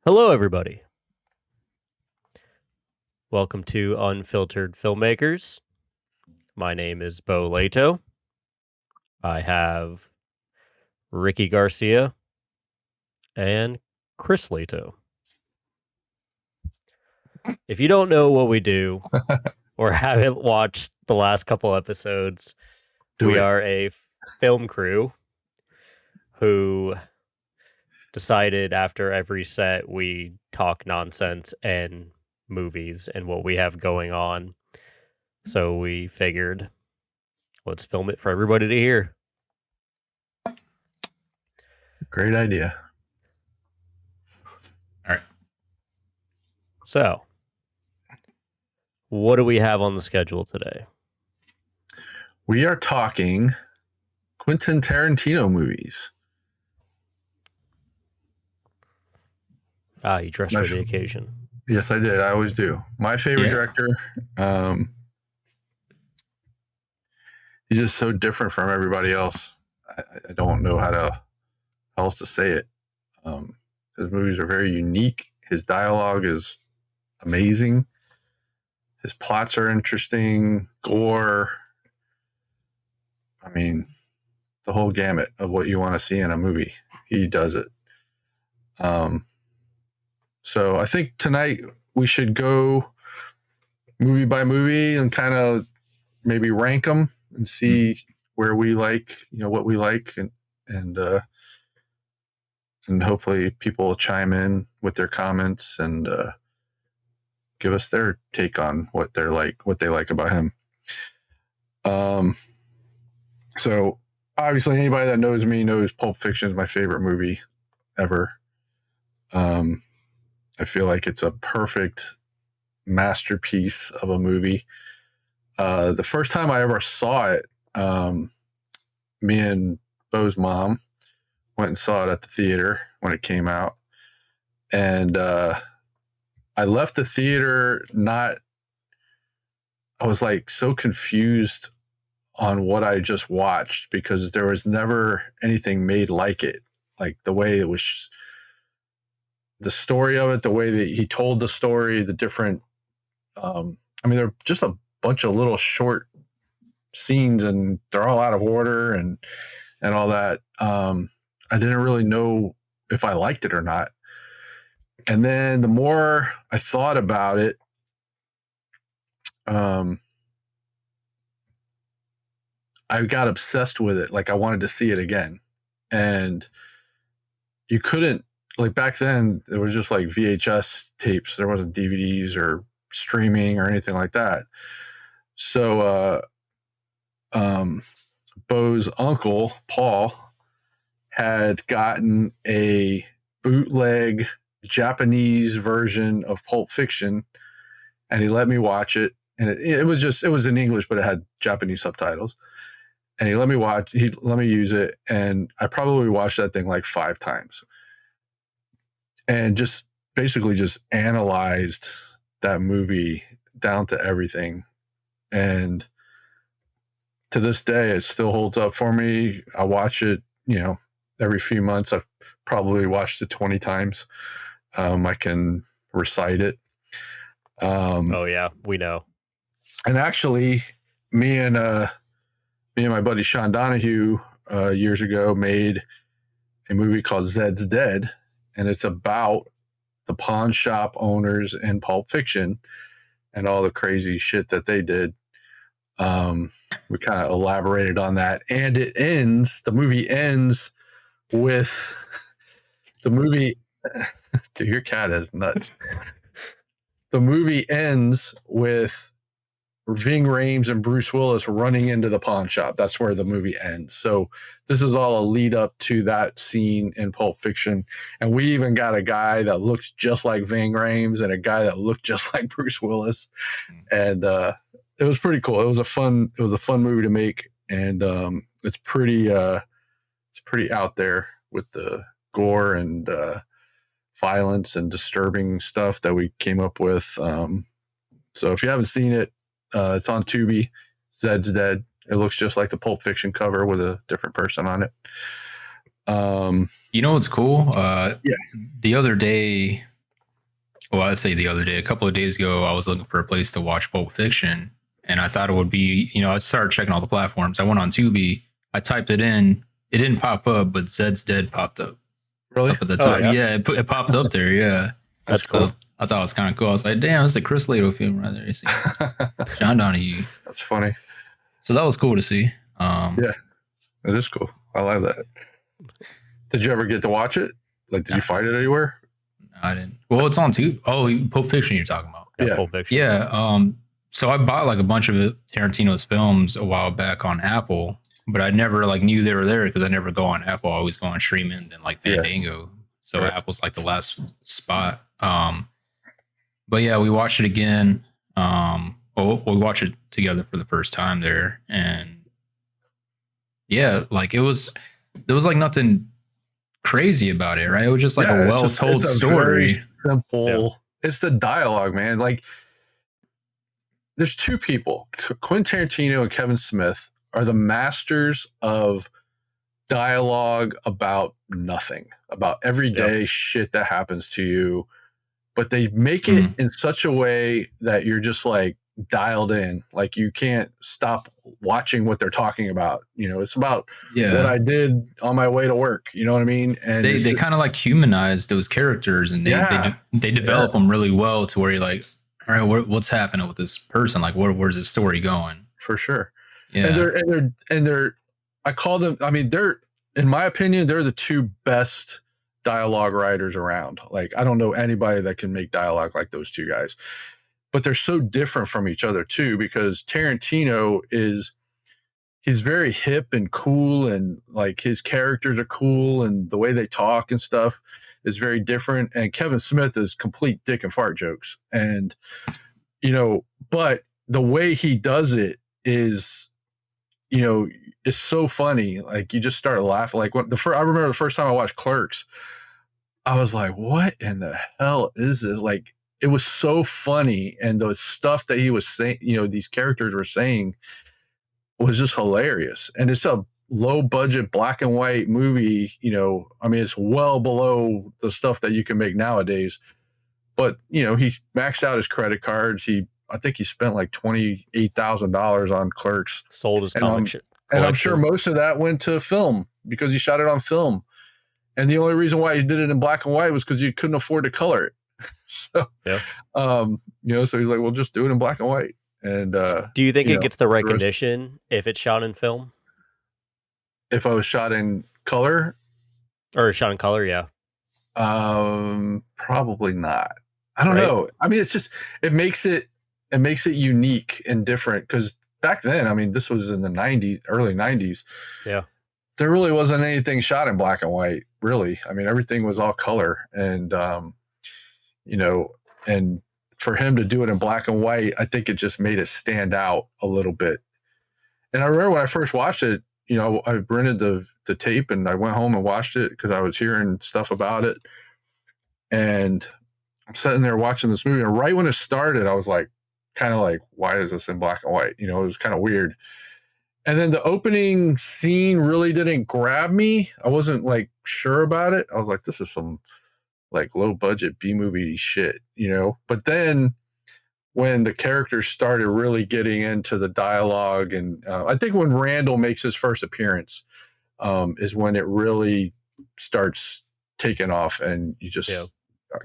Hello, everybody. Welcome to Unfiltered Filmmakers. My name is Beux Leto. I have Ricky Garcia and Chris Leto. If you don't know what we do or haven't watched the last couple episodes, we are a film crew who decided after every set we talk nonsense and movies and what we have going on. So we figured, let's film it for everybody to hear. Great idea. All right. So, what do we have on the schedule today? We are talking Quentin Tarantino movies. You dressed for the occasion. Yes, I did. I always do. My favorite director. He's just so different from everybody else. I don't know how else to say it. His movies are very unique. His dialogue is amazing. His plots are interesting. Gore. I mean, the whole gamut of what you want to see in a movie. He does it. So I think tonight we should go movie by movie and kind of maybe rank them and see where we like, what we like, and hopefully people will chime in with their comments and give us their take on what they like about him. So obviously anybody that knows me knows Pulp Fiction is my favorite movie ever. I feel like it's a perfect masterpiece of a movie. The first time I ever saw it, me and Beau's mom went and saw it at the theater when it came out. And I left the theater I was like so confused on what I just watched because there was never anything made like it. Like the way it was, the story of it, the way that he told the story, the different, they're just a bunch of little short scenes and they're all out of order and all that. I didn't really know if I liked it or not. And then the more I thought about it, I got obsessed with it. Like I wanted to see it again. And you couldn't, like back then, there was just like VHS tapes. There wasn't DVDs or streaming or anything like that. So Beau's uncle, Paul, had gotten a bootleg Japanese version of Pulp Fiction, and he let me watch it. And it was in English, but it had Japanese subtitles. And he let me use it. And I probably watched that thing like 5 times. And just basically just analyzed that movie down to everything. And to this day, it still holds up for me. I watch it, every few months. I've probably watched it 20 times. I can recite it. Oh yeah, we know. And actually, me and my buddy Sean Donahue years ago made a movie called Zed's Dead. And it's about the pawn shop owners in Pulp Fiction and all the crazy shit that they did. We kind of elaborated on that. And the movie ends with dude, your cat is nuts. The movie ends with Ving Rhames and Bruce Willis running into the pawn shop. That's where the movie ends. So this is all a lead up to that scene in Pulp Fiction. And we even got a guy that looks just like Ving Rhames and a guy that looked just like Bruce Willis. And it was pretty cool. It was a fun movie to make. And it's pretty out there with the gore and violence and disturbing stuff that we came up with. So if you haven't seen it, it's on Tubi. Zed's Dead. It looks just like the Pulp Fiction cover with a different person on it. You know what's cool? Yeah. The other day, Well, I'd say the other day, a couple of days ago, I was looking for a place to watch Pulp Fiction, and I thought it would be, I started checking all the platforms. I went on Tubi, I typed it in, it didn't pop up, but Zed's Dead popped Really? up at the Oh, top. yeah. Yeah, it popped up there. Yeah, That's so cool. I thought it was kind of cool. I was like, damn, it's a Chris Lato film right there. You see, John Donahue. That's funny. So that was cool to see. Yeah, it is cool. I like that. Did you ever get to watch it? Like, did you find it anywhere? I didn't. Well, it's on too. Oh, Pulp Fiction you're talking about. Yeah, Yeah. Pulp Fiction. Yeah. So I bought like a bunch of Tarantino's films a while back on Apple, but I never like knew they were there because I never go on Apple. I always go on streaming and like Fandango. So Right. Apple's like the last spot. But yeah, we watched it again. We watched it together for the first time there, and yeah, like there was like nothing crazy about it, right? It was just like a well-told story. Simple. Yeah. It's the dialogue, man. Like, there's two people, Quentin Tarantino and Kevin Smith, are the masters of dialogue about nothing, about everyday shit that happens to you, but they make it in such a way that you're just like dialed in, like you can't stop watching what they're talking about. It's about what I did on my way to work. You know what I mean? And they kind of like humanize those characters, and they develop them really well to where you're like, all right, what's happening with this person? Like, where's this story going? For sure. Yeah. And they're I call them, I mean, they're, in my opinion, they're the two best dialogue writers around. Like, I don't know anybody that can make dialogue like those two guys, but they're so different from each other too, because Tarantino he's very hip and cool, and like his characters are cool, and the way they talk and stuff is very different. And Kevin Smith is complete dick and fart jokes. And, but the way he does it is, it's so funny. Like, you just start laughing. Like, I remember the first time I watched Clerks, I was like, what in the hell is this? Like, it was so funny. And the stuff that he was saying, these characters were saying was just hilarious. And it's a low budget black and white movie. I mean, it's well below the stuff that you can make nowadays, but he maxed out his credit cards. I think he spent like $28,000 on Clerks. Sold his comic shit. And I'm sure most of that went to film because he shot it on film. And the only reason why he did it in black and white was because he couldn't afford to color it. So, so he's like, well, just do it in black and white. And do you think it gets the recognition if it's shot in film? If I was shot in color? Or shot in color, yeah. Probably not. I don't know. I mean, it's just, it makes it unique and different, because back then, I mean, this was in the 90s, early 90s. Yeah. There really wasn't anything shot in black and white, really. I mean, everything was all color. And, and for him to do it in black and white, I think it just made it stand out a little bit. And I remember when I first watched it, I rented the tape and I went home and watched it because I was hearing stuff about it. And I'm sitting there watching this movie, and right when it started, I was like, kind of like, why is this in black and white? It was kind of weird. And then the opening scene really didn't grab me. I wasn't like sure about it. I was like, this is some like low budget B movie shit, But then when the characters started really getting into the dialogue, and I think when Randall makes his first appearance is when it really starts taking off, and you just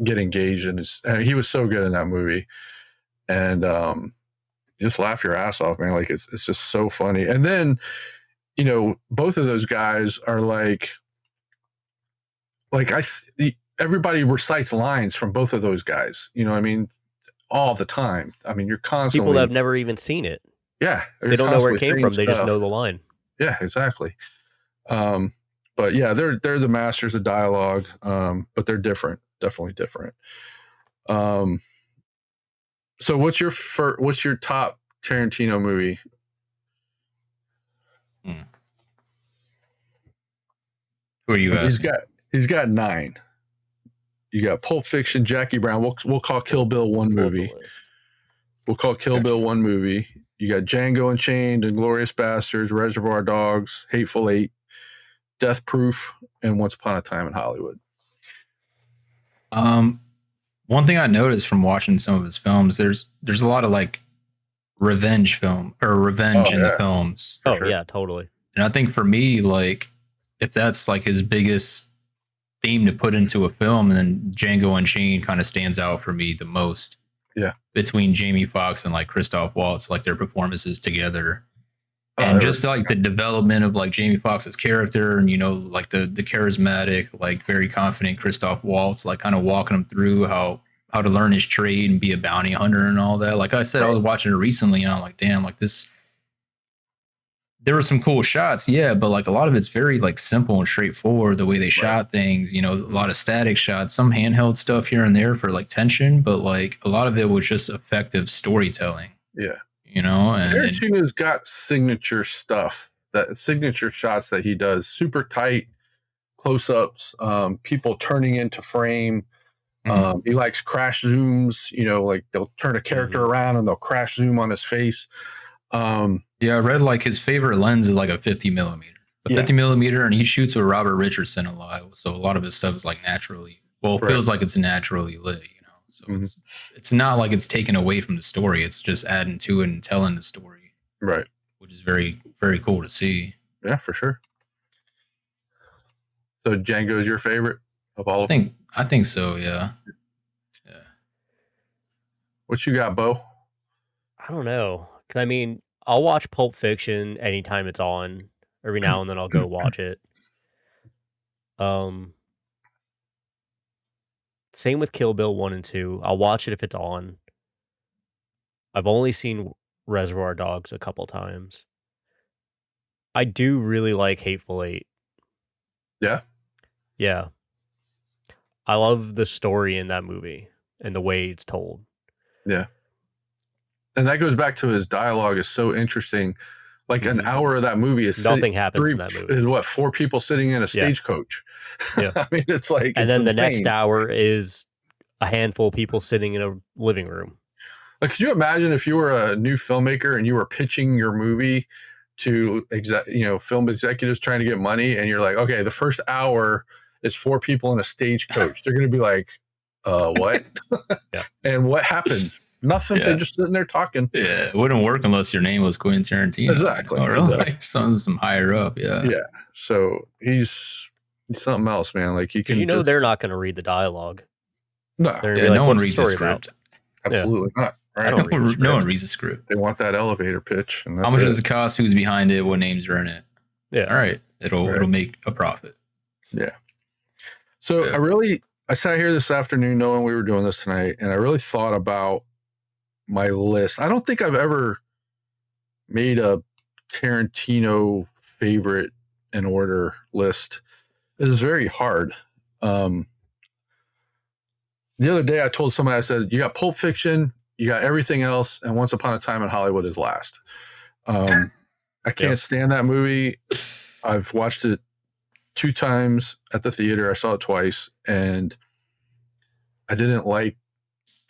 get engaged. And he was so good in that movie. And you just laugh your ass off, man. Like, it's just so funny. And then, both of those guys are like everybody recites lines from both of those guys. You know what I mean? All the time. I mean, you're constantly, people that have never even seen it. Yeah. They don't know where it came from. They just know the line. Yeah, exactly. But yeah, they're the masters of dialogue. But they're different, definitely different. So what's your top Tarantino movie? Who are you asking? He's got 9. You got Pulp Fiction, Jackie Brown. We'll call Kill Bill one movie. We'll call Kill Bill one movie. You got Django Unchained, Inglourious Basterds, Reservoir Dogs, Hateful Eight, Death Proof, and Once Upon a Time in Hollywood. one thing I noticed from watching some of his films, there's a lot of like revenge in the films. Oh, sure. yeah, totally. And I think for me, like, if that's like his biggest theme to put into a film, then Django Unchained kind of stands out for me the most. Yeah. Between Jamie Foxx and like Christoph Waltz, like their performances together. And just like the development of like Jamie Foxx's character and, you know, like the charismatic, like very confident Christoph Waltz, like kind of walking him through how to learn his trade and be a bounty hunter and all that. Like I said, I was watching it recently and I'm like, damn, like this, there were some cool shots. Yeah. But like a lot of it's very like simple and straightforward, the way they shot things, you know, a lot of static shots, some handheld stuff here and there for like tension, but like a lot of it was just effective storytelling. Yeah. You know, and Tarantino's got signature stuff, that signature shots that he does, super tight close-ups, people turning into frame. He likes crash zooms, you know, like they'll turn a character around and they'll crash zoom on his face. Yeah, I read like his favorite lens is like a 50 millimeter, 50 millimeter, and he shoots with Robert Richardson a lot. So a lot of his stuff is like naturally, it feels like it's naturally lit. So it's not like it's taken away from the story. It's just adding to it and telling the story. Right. Which is very, very cool to see. Yeah, for sure. So Django is your favorite of all of them? I think so, yeah. Yeah. What you got, Beau? I don't know. I mean, I'll watch Pulp Fiction anytime it's on. Every now and then I'll go watch it. Same with Kill Bill 1 and 2. I'll watch it if it's on. I've only seen Reservoir Dogs a couple times. I do really like Hateful Eight. Yeah? Yeah. I love the story in that movie and the way it's told. Yeah. And that goes back to his dialogue is so interesting. Like an hour of that movie is nothing happens in that movie. Is what, 4 people sitting in a stagecoach. Yeah. I mean, it's like, and it's then insane. The next hour is a handful of people sitting in a living room. Like, could you imagine if you were a new filmmaker and you were pitching your movie to film executives trying to get money, and you're like, okay, the first hour is 4 people in a stagecoach. They're going to be like, what? And what happens? Nothing. They're just sitting there talking. Yeah, it wouldn't work unless your name was Quentin Tarantino. Exactly. Or like some higher up. Yeah. Yeah. So he's something else, man. Like he can. They're not going to read the dialogue. No. No one reads the script. Absolutely not. Right. No one reads the script. They want that elevator pitch. And how much does it cost? Who's behind it? What names are in it? Yeah. All right. It'll make a profit. Yeah. So I sat here this afternoon knowing we were doing this tonight, and I really thought about my list. I don't think I've ever made a Tarantino favorite in order list. It is very hard. The other day I told somebody, I said, you got Pulp Fiction, you got everything else, and Once Upon a Time in Hollywood is last. I can't stand that movie. I've watched it 2 times at the theater. I saw it twice, and I didn't like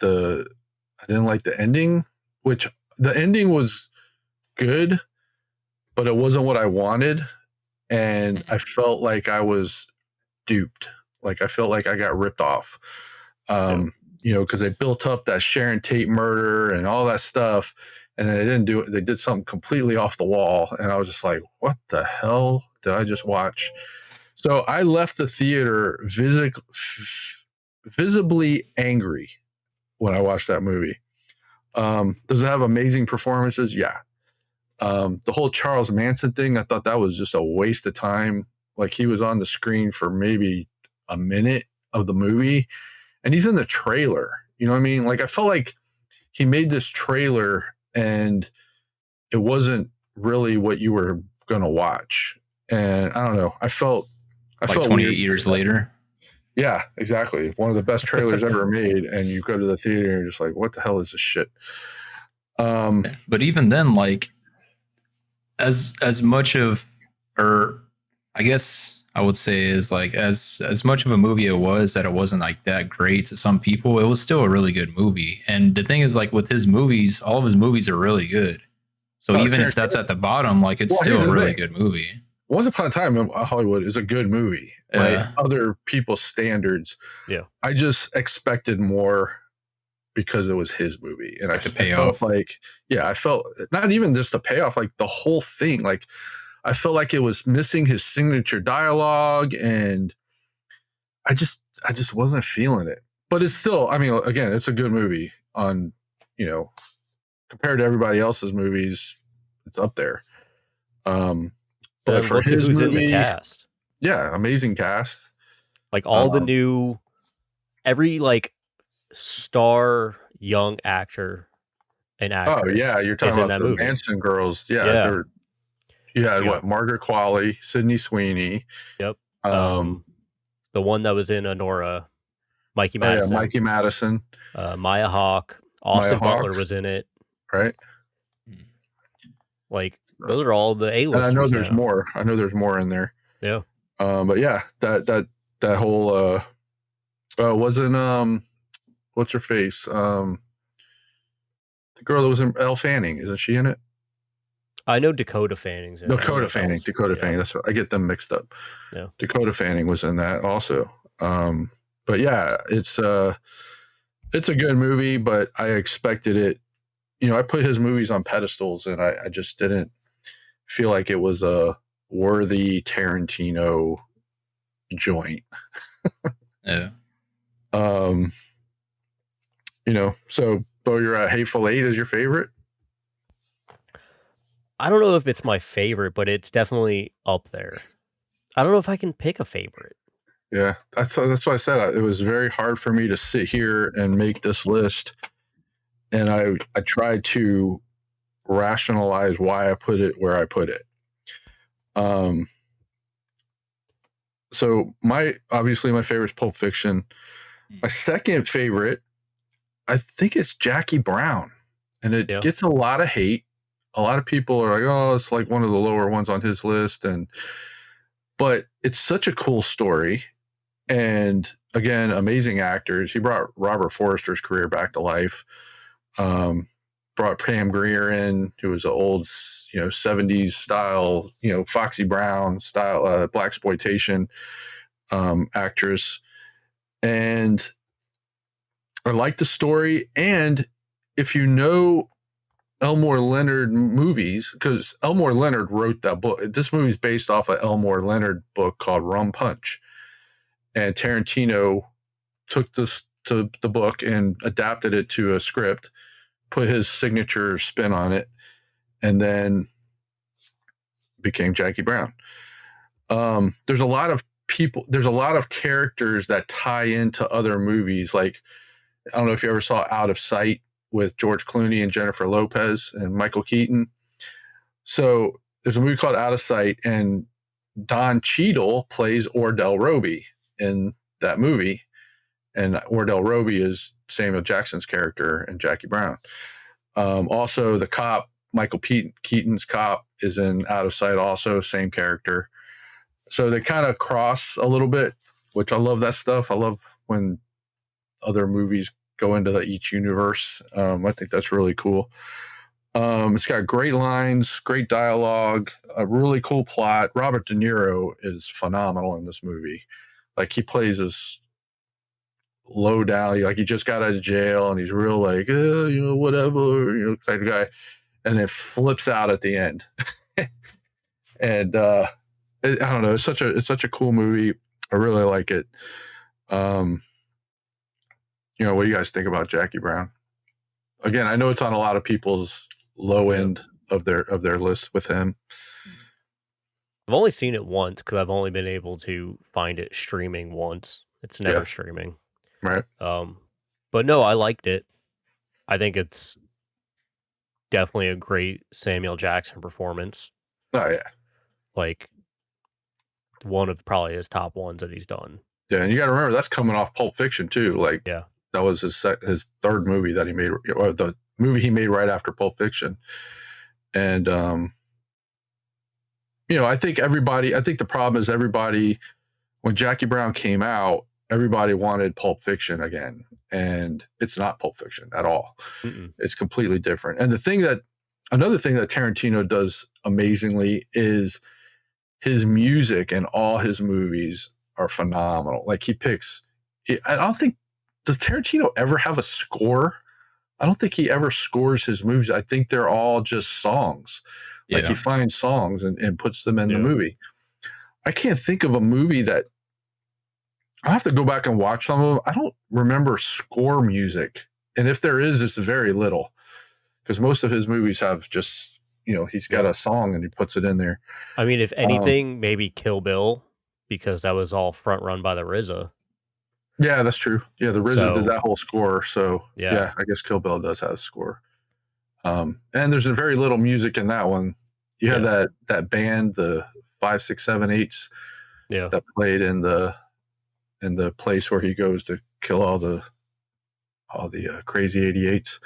the ending, which the ending was good, but it wasn't what I wanted. And I felt like I was duped. Like I felt like I got ripped off. Because they built up that Sharon Tate murder and all that stuff, and then they didn't do it. They did something completely off the wall. And I was just like, what the hell did I just watch? So I left the theater visibly angry when I watched that movie. Does it have amazing performances? Yeah. The whole Charles Manson thing, I thought that was just a waste of time. Like he was on the screen for maybe a minute of the movie, and he's in the trailer. You know what I mean? Like I felt like he made this trailer and it wasn't really what you were going to watch. And I don't know. I felt 28 years later. Yeah, exactly. One of the best trailers ever made, and you go to the theater and you're just like, what the hell is this shit? But even then, like as much of, or I guess I would say is like as much of a movie it was that it wasn't like that great to some people, it was still a really good movie. And the thing is, like with his movies, all of his movies are really good. So even if that's at the bottom, like it's still a really good movie. Once Upon a Time in Hollywood is a good movie by other people's standards. Yeah. I just expected more because it was his movie. And I felt like, I felt not even just the payoff, like the whole thing. Like I felt like it was missing his signature dialogue, and I just wasn't feeling it. But it's still, I mean, again, it's a good movie on, compared to everybody else's movies, it's up there. But for his movie, in the cast. Yeah, amazing cast. Like all the new, every like star young actor and actress. Oh yeah, you're talking about the movie. Manson girls. Yeah. You had what? Margaret Qualley, Sydney Sweeney. Yep. The one that was in Anora, Mikey Madison. Oh, yeah, Mikey Madison. Maya Hawke. Austin Butler was in it. Right. Like those are all the A-listers. And I know there's more. I know there's more in there. Yeah. But yeah, that whole wasn't what's her face? The girl that was in Elle Fanning, isn't she in it? I know Dakota Fanning's in it. Dakota Fanning. That's what I get them mixed up. Yeah. Dakota Fanning was in that also. But yeah, it's a good movie, but I expected it. I put his movies on pedestals, and I just didn't feel like it was a worthy Tarantino joint. Yeah. So Beau, your Hateful Eight is your favorite? I don't know if it's my favorite, but it's definitely up there. I don't know if I can pick a favorite. Yeah, that's why I said it was very hard for me to sit here and make this list. And I tried to rationalize why I put it where I put it. So obviously my favorite is Pulp Fiction. My second favorite, I think, it's Jackie Brown, and it gets a lot of hate. A lot of people are like, "Oh, it's like one of the lower ones on his list," but it's such a cool story, and again, amazing actors. He brought Robert Forster's career back to life. Brought Pam Grier in, who was an old, 70s style, Foxy Brown style, blaxploitation actress. And I like the story. And if you know Elmore Leonard movies, because Elmore Leonard wrote that book. This movie is based off an Elmore Leonard book called Rum Punch. And Tarantino took the book and adapted it to a script, put his signature spin on it, and then became Jackie Brown. There's a lot of characters that tie into other movies. Like, I don't know if you ever saw Out of Sight with George Clooney and Jennifer Lopez and Michael Keaton. So there's a movie called Out of Sight, and Don Cheadle plays Ordell Roby in that movie. And Ordell Roby is Samuel Jackson's character in Jackie Brown. Also, the cop, Michael Keaton's cop, is in Out of Sight also, same character. So they kind of cross a little bit, which I love that stuff. I love when other movies go into each universe. I think that's really cool. It's got great lines, great dialogue, a really cool plot. Robert De Niro is phenomenal in this movie. Like, he plays this low down, like he just got out of jail, and he's real like, whatever, type of guy, and it flips out at the end. And I don't know, it's such a cool movie. I really like it. What do you guys think about Jackie Brown? Again, I know it's on a lot of people's low end of their list with him. I've only seen it once because I've only been able to find it streaming once. It's never streaming. Right. But no, I liked it. I think it's definitely a great Samuel Jackson performance. Oh yeah. Like, one of probably his top ones that he's done. Yeah, and you got to remember that's coming off Pulp Fiction too. Like, that was his third movie that he made, or the movie he made right after Pulp Fiction. And I think the problem is everybody, when Jackie Brown came out, everybody wanted Pulp Fiction again, and it's not Pulp Fiction at all. Mm-mm. It's completely different. And another thing that Tarantino does amazingly is his music and all his movies are phenomenal. Like I don't think, does Tarantino ever have a score? I don't think he ever scores his movies. I think they're all just songs. Like he finds songs and puts them in the movie. I can't think of a movie that, I have to go back and watch some of them. I don't remember score music. And if there is, it's very little, because most of his movies have just, he's got a song and he puts it in there. I mean, if anything, maybe Kill Bill, because that was all front run by the RZA. Yeah, that's true. Yeah, the RZA did that whole score. So yeah, I guess Kill Bill does have a score. And there's a very little music in that one. You had that band, the 5, 6, 7, 8s, that played in the place where he goes to kill all the crazy 88s.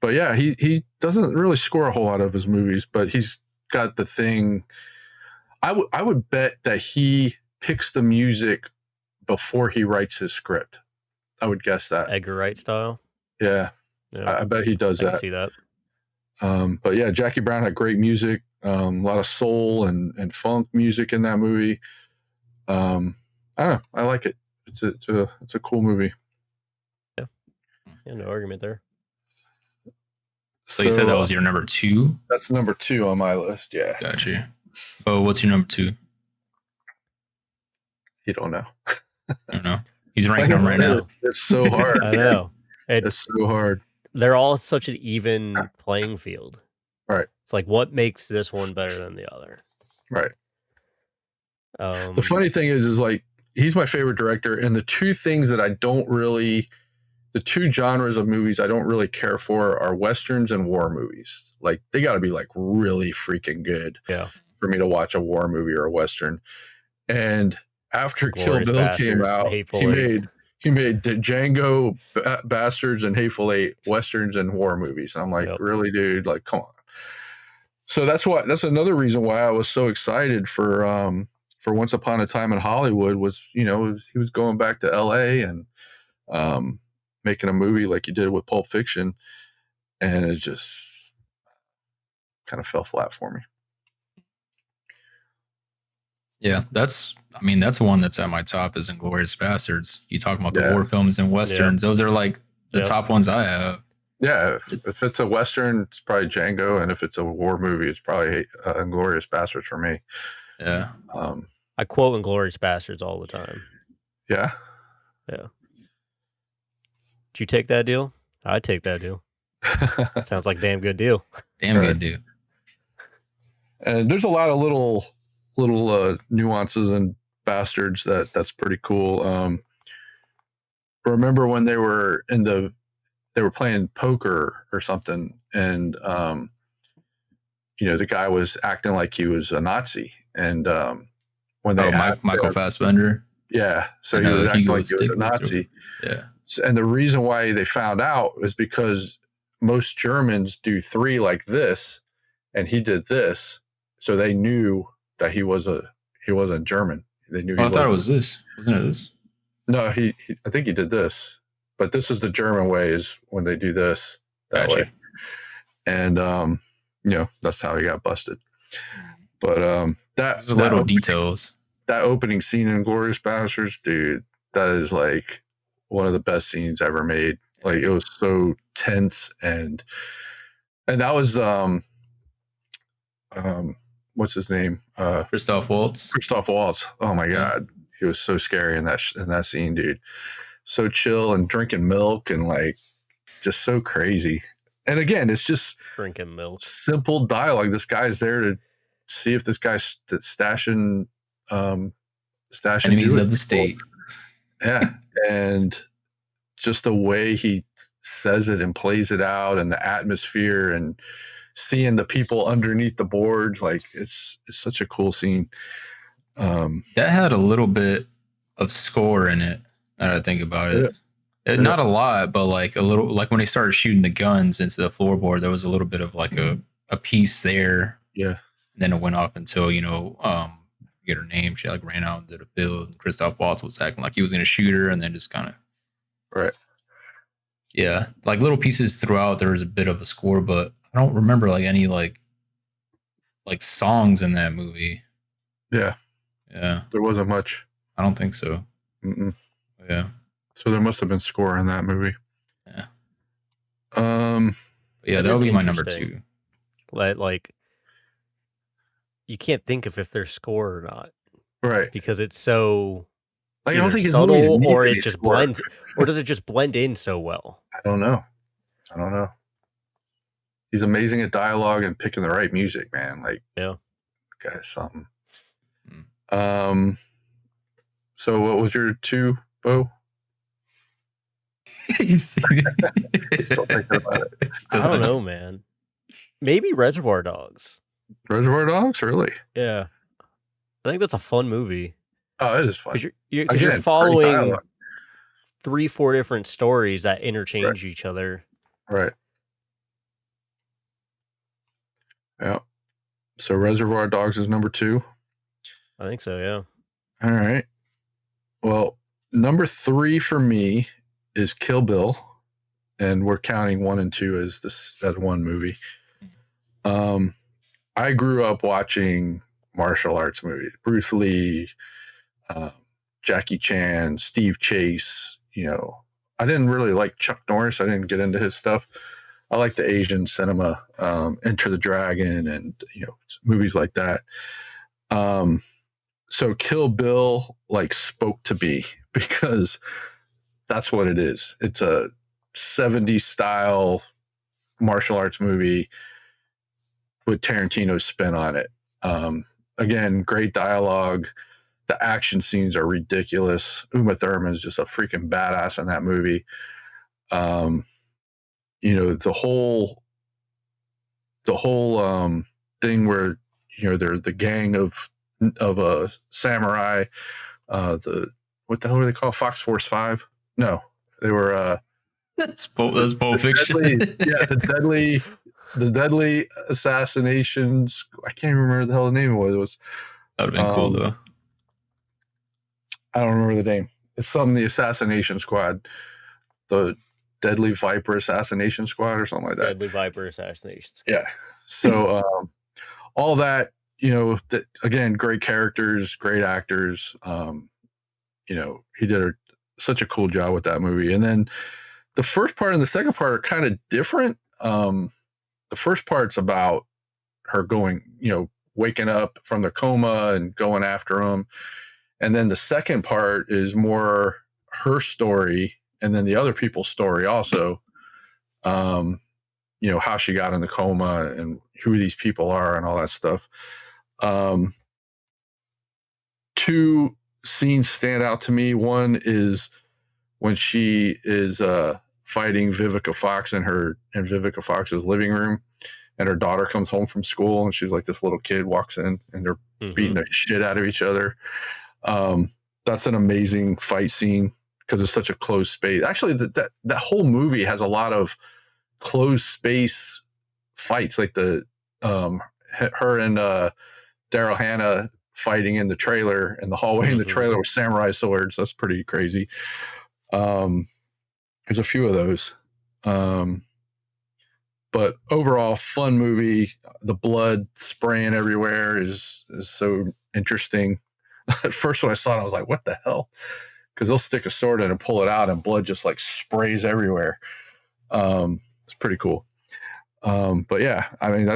But yeah, he doesn't really score a whole lot of his movies, but he's got the thing. I would bet that he picks the music before he writes his script. I would guess that. Edgar Wright style. Yeah. I bet he does that. I can see that. But yeah, Jackie Brown had great music, a lot of soul and funk music in that movie. I don't know. I like it. It's a cool movie. Yeah, no argument there. So you said that was your number 2? That's number 2 on my list. Yeah. Gotcha. Oh, what's your number 2? You don't know. I don't know. He's ranking them right now. It's so hard. I know. It's so hard. They're all such an even playing field. Right. It's like, what makes this one better than the other? Right. The funny thing is like, he's my favorite director, and the two things that the two genres of movies I don't really care for are Westerns and war movies. Like, they got to be like really freaking good for me to watch a war movie or a Western. And after Kill Bill came out, he made Django, Bastards, and Hateful Eight Westerns and war movies. And I'm like, really, dude? Like, come on. So that's another reason why I was so excited for Once Upon a Time in Hollywood was, he was going back to LA and making a movie like he did with Pulp Fiction, and it just kind of fell flat for me. Yeah, that's one that's at my top is Inglourious Bastards. You talk about the war films and Westerns. Those are like the top ones I have. Yeah, if it's a Western, it's probably Django, and if it's a war movie, it's probably Inglourious Bastards for me. Yeah. I quote Inglourious Bastards all the time. Yeah. Yeah. Did you take that deal? I'd take that deal. Sounds like a damn good deal. Damn good deal. And there's a lot of little nuances in Bastards that's pretty cool. Remember when they were playing poker or something, and the guy was acting like he was a Nazi, and when they Michael Fassbender. Yeah, so he was acting like he was a Nazi. Yeah. And the reason why they found out is because most Germans do 3 like this, and he did this, so they knew that he wasn't German. They knew. I thought it was this. Wasn't it this? No, I think he did this, but this is the German way, is when they do this that way, and that's how he got busted. But that little details. That opening scene in Inglourious Bastards, dude, that is like one of the best scenes ever made. Like, it was so tense, and that was what's his name? Christoph Waltz. Christoph Waltz. Oh my God, he was so scary in that scene, dude. So chill and drinking milk and like just so crazy. And again, it's just drinking milk. Simple dialogue. This guy's there to see if this guy's stashing enemies of the state. Yeah, and just the way he says it and plays it out, and the atmosphere, and seeing the people underneath the boards, like it's such a cool scene. That had a little bit of score in it. Now that I think about it, not a lot, but like a little. Like when they started shooting the guns into the floorboard, there was a little bit of like a piece there. Yeah. And then it went off until I forget her name. She like ran out into the field. And Christoph Waltz was acting like he was going to shoot her, and then just kind of. Right. Yeah, like little pieces throughout. There was a bit of a score, but I don't remember like any like like songs in that movie. Yeah. Yeah. There wasn't much. I don't think so. Mm-mm. Yeah. So there must have been score in that movie. Yeah. That that'll is be my number interesting. 2. Like you can't think of if there's score or not, right. because it's so Like, I don't either think his movies subtle need or any it just score. blends, or does it just blend in so well? I don't know. He's amazing at dialogue and picking the right music, man. Like, Yeah. guy's something. So what was your 2, Beau? Still thinking about it. I don't know, man. Maybe Reservoir Dogs. Reservoir Dogs, really? Yeah, I think that's a fun movie. Oh, it is fun. Because you're following 3-4 different stories that interchange each other. Right. Yeah. So Reservoir Dogs is number 2. I think so, yeah. All right. Well, number 3 for me is Kill Bill, and we're counting 1 and 2 as one movie. I grew up watching martial arts movies, Bruce Lee, Jackie Chan, Steve Chase. I didn't really like Chuck Norris. I didn't get into his stuff. I like the Asian cinema, Enter the Dragon, and movies like that. So Kill Bill spoke to me because that's what it is. It's a 70s style martial arts movie with Tarantino's spin on it. Again, great dialogue. The action scenes are ridiculous. Uma Thurman is just a freaking badass in that movie. The whole thing where they're the gang of a samurai. What the hell were they called? Fox Force 5? No, they were. That's Pulp Fiction. The deadly assassinations. I can't even remember the hell the name was. That would have been cool though. I don't remember the name. It's something the Assassination Squad, the Deadly Viper Assassination Squad, or something like that. Deadly Viper Assassination Squad. Yeah. So all that, again, great characters, great actors. He did such a cool job with that movie. And then the first part and the second part are kind of different. The first part's about her going, waking up from the coma and going after him. And then the second part is more her story, and then the other people's story also. How she got in the coma and who these people are and all that stuff. 2 scenes stand out to me. One is when she is fighting Vivica Fox in Vivica Fox's living room, and her daughter comes home from school, and she's like, this little kid walks in, and they're beating the shit out of each other. That's an amazing fight scene because it's such a closed space. Actually, that whole movie has a lot of closed space fights, like the her and Daryl Hannah fighting in the trailer, in the hallway in the trailer with samurai swords. That's pretty crazy. There's a few of those. But overall, fun movie. The blood spraying everywhere is so interesting. At first, when I saw it, I was like, what the hell? Because they'll stick a sword in and pull it out, and blood just sprays everywhere. It's pretty cool. But yeah, I mean,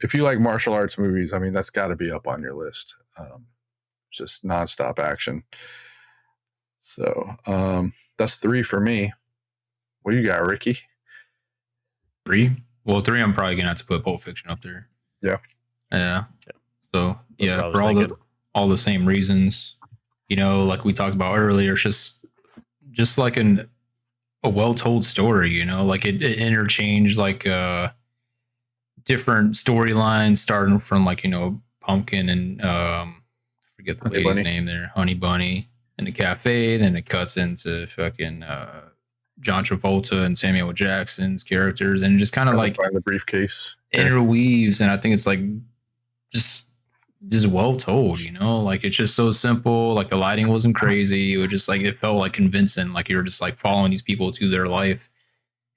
if you like martial arts movies, I mean, that's got to be up on your list. Just nonstop action. So that's 3 for me. What do you got, Ricky? 3? Well, 3, I'm probably going to have to put Pulp Fiction up there. Yeah. Yeah. So, yeah, for all the same reasons, like we talked about earlier, it's just like a well-told story, it interchanged different storylines, starting from Pumpkin and forget the lady's name there, Honey Bunny in the cafe, then it cuts into fucking John Travolta and Samuel Jackson's characters, and just kind of the briefcase interweaves, and I think it's just well told, it's just so simple. The lighting wasn't crazy. It was just it felt convincing. You were just following these people through their life,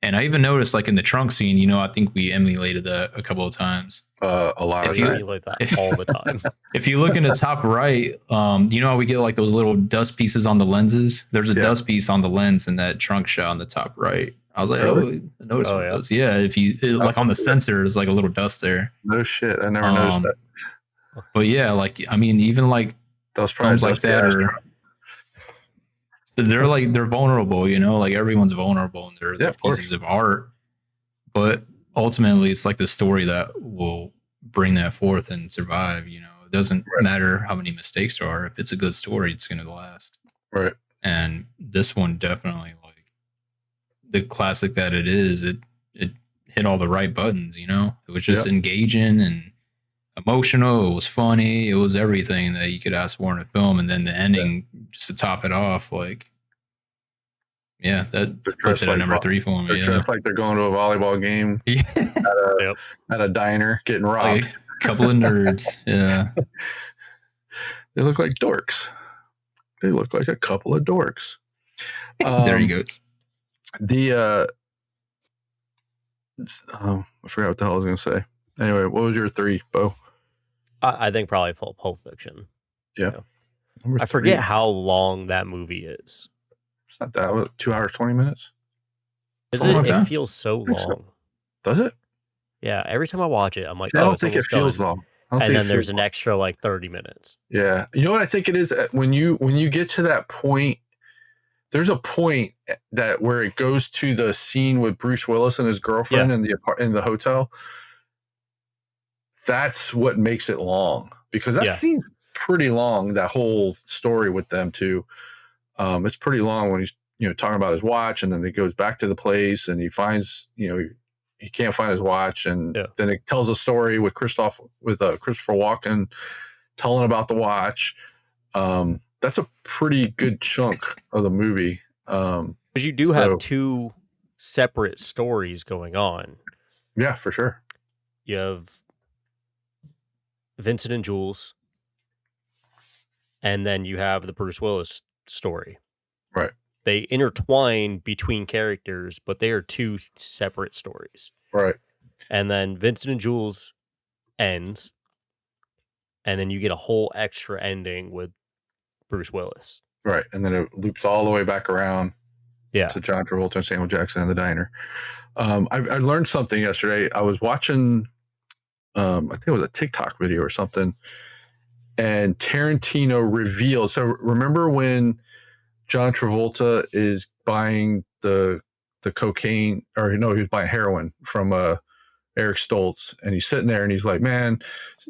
And I even noticed, like in the trunk scene, I think we emulated that a couple of times. A lot I of do that. emulate that all the time. If you look in the top right, you know how we get like those little dust pieces on the lenses? There's a dust piece on the lens in that trunk shot on the top right. I was like, Really? I noticed one of Yeah. those. Yeah, if you like on the sensor, there's like a little dust there. No shit, I never noticed that. But yeah, like I mean, even like That was probably films like that are they're vulnerable, like everyone's vulnerable and they're like pieces of art. But ultimately, it's like the story that will bring that forth and survive. It doesn't matter how many mistakes there are. If it's a good story, it's going to last. Right. And this one definitely, like the classic that it is, it hit all the right buttons. It was just engaging and emotional. It was funny. It was everything that you could ask for in a film. And then the ending, just to top it off, like. Yeah, that puts it at number 3 for me. They're dressed like they're going to a volleyball game at a diner getting robbed. Like a couple of nerds. Yeah. They look like dorks. They look like a couple of dorks. There he goes. I forgot what the hell I was going to say. Anyway, what was your 3, Bo? I think probably Pulp Fiction. Yeah. I forget how long that movie is. It's not that. 2 hours, 20 minutes? It feels so long. So. Does it? Yeah. Every time I watch it, I'm like, I don't think it feels long. And then there's an extra like 30 minutes. Yeah. You know what I think it is? When you get to that point, there's a point that where it goes to the scene with Bruce Willis and his girlfriend in the hotel. That's what makes it long, because that scene's pretty long. That whole story with them too. It's pretty long when he's talking about his watch, and then he goes back to the place and he finds he can't find his watch, and then it tells a story with Christopher Walken telling about the watch. That's a pretty good chunk of the movie. Because you do have 2 separate stories going on. Yeah, for sure. You have Vincent and Jules, and then you have the Bruce Willis story. Right. They intertwine between characters, but they are 2 separate stories. Right. And then Vincent and Jules ends, and then you get a whole extra ending with Bruce Willis. Right. And then it loops all the way back around to John Travolta and Samuel Jackson in the diner. I learned something yesterday. I was watching, I think it was a TikTok video or something, and Tarantino revealed. So remember when John Travolta is buying the cocaine, or no, he was buying heroin from Eric Stoltz, and he's sitting there and he's like, man,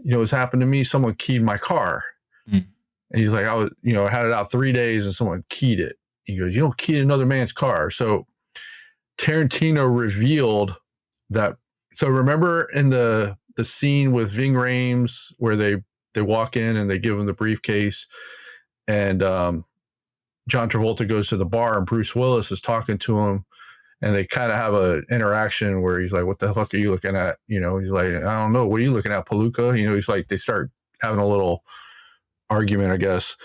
what's happened to me? Someone keyed my car. And he's like, I had it out 3 days and someone keyed it. He goes, you don't key another man's car. So Tarantino revealed that. So remember in the scene with Ving Rhames where they walk in and they give him the briefcase, and John Travolta goes to the bar and Bruce Willis is talking to him, and they kind of have an interaction where he's like, what the fuck are you looking at? He's like, I don't know. What are you looking at, Palooka? He's like, they start having a little argument, I guess.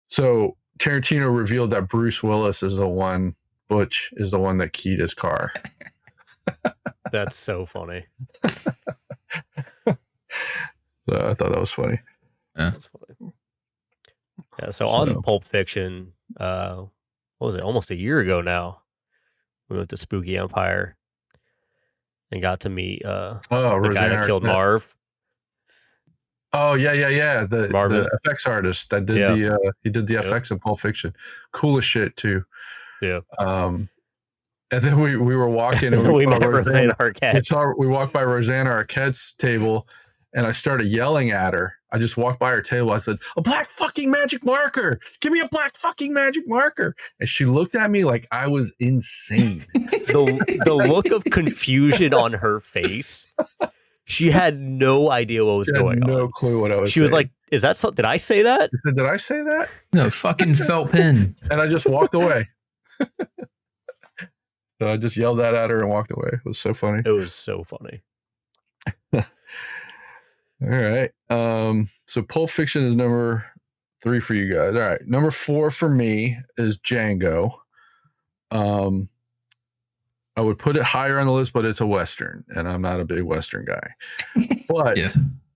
So Tarantino revealed that Bruce Willis is the one, Butch is the one that keyed his car. That's so funny. So I thought that was funny. Yeah. That's funny. Yeah, so on Pulp Fiction, what was it? Almost a year ago now, we went to Spooky Empire and got to meet the guy that killed Marv. Oh yeah. The effects artist that did he did the effects in Pulp Fiction. Cool as shit too. Yeah. And then we were walking and we met Rosanna Arquette. We walked by Rosanna Arquette's table, and I started yelling at her. I just walked by her table. I said, "A black fucking magic marker! Give me a black fucking magic marker!" And she looked at me like I was insane. The look of confusion on her face. She had no idea what was going on. No clue what I was saying. She was like, "Is that something? Did I say that? Did I say that?" No, fucking felt pin. And I just walked away. So I just yelled that at her and walked away. It was so funny. It was so funny. All right. So Pulp Fiction is number 3 for you guys. All right. Number 4 for me is Django. I would put it higher on the list, but it's a Western, and I'm not a big Western guy. But